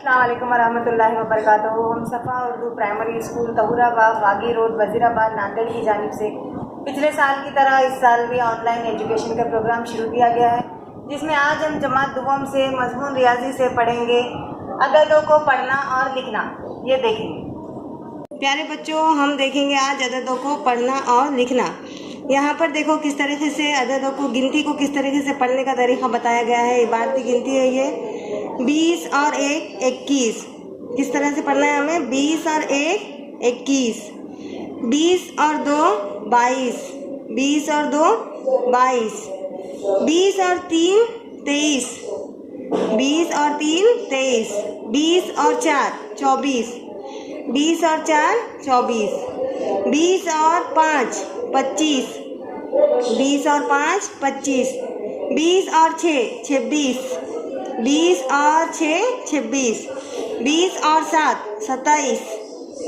अस्सलाम वालेकुम वरहमतुल्लाहि वबरकातुहू। हम सफ़ा उर्दू प्राइमरी स्कूल तहुराबाग बागी रोड वज़ीराबाद नांदेड़ की जानिब से पिछले साल की तरह इस साल भी ऑनलाइन एजुकेशन का प्रोग्राम शुरू किया गया है, जिसमें आज हम जमात दुवम से मज़मून रियाजी से पढ़ेंगे अददों को पढ़ना और लिखना। ये देखेंगे प्यारे बच्चों, हम देखेंगे आज अददों को पढ़ना और लिखना। यहाँ पर देखो किस तरीके से अददों को, गिनती को किस तरीके से पढ़ने का तरीका बताया गया है। इबारती गिनती है ये। 20 और 1 21। किस तरह से पढ़ना है हमें? 20 और 1 21, 20 और 2 22, 20 और 2 22, 20 और 3 23, 20 और 3 23, 20 और 4 24, 20 और 4 24, 20 और 5 25, 20 और 5 25, 20 और 6 26, 20 और 6 26, 20 और 7 27,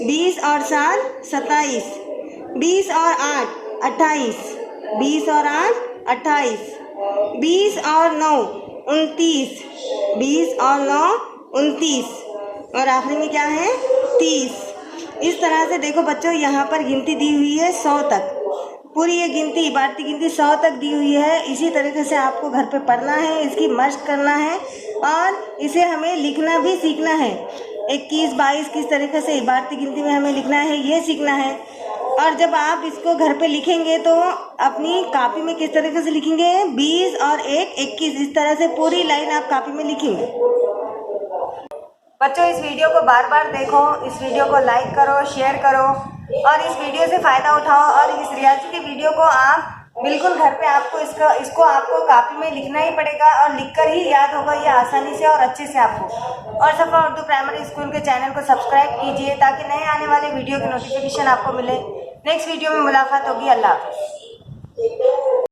20 और 7 27, 20 और 8 28, 20 और 8 28, 20 और 9 29, 20 और 9 29 और आखिरी में क्या है? 30। इस तरह से देखो बच्चों, यहाँ पर गिनती दी हुई है 100 तक। पूरी ये गिनती, इबारती गिनती 100 तक दी हुई है। इसी तरीके से आपको घर पे पढ़ना है, इसकी मश्क करना है और इसे हमें लिखना भी सीखना है। 21 22 किस तरीके से इबारती गिनती में हमें लिखना है, ये सीखना है। और जब आप इसको घर पे लिखेंगे तो अपनी कॉपी में किस तरीके से लिखेंगे? 20 और 1 21। इस तरह से पूरी लाइन आप कॉपी में लिखेंगे। बच्चों, इस वीडियो को बार बार देखो, इस वीडियो को लाइक करो, शेयर करो और इस वीडियो से फ़ायदा उठाओ। और इस रियाजी की वीडियो को आप बिल्कुल घर पे आपको इसको आपको कॉपी में लिखना ही पड़ेगा और लिखकर ही याद होगा ये आसानी से और अच्छे से आपको। और सफ़ा उर्दू प्राइमरी स्कूल के चैनल को सब्सक्राइब कीजिए ताकि नए आने वाले वीडियो की नोटिफिकेशन आपको मिले। नेक्स्ट वीडियो में मुलाकात होगी। अल्लाह हाफ़िज़।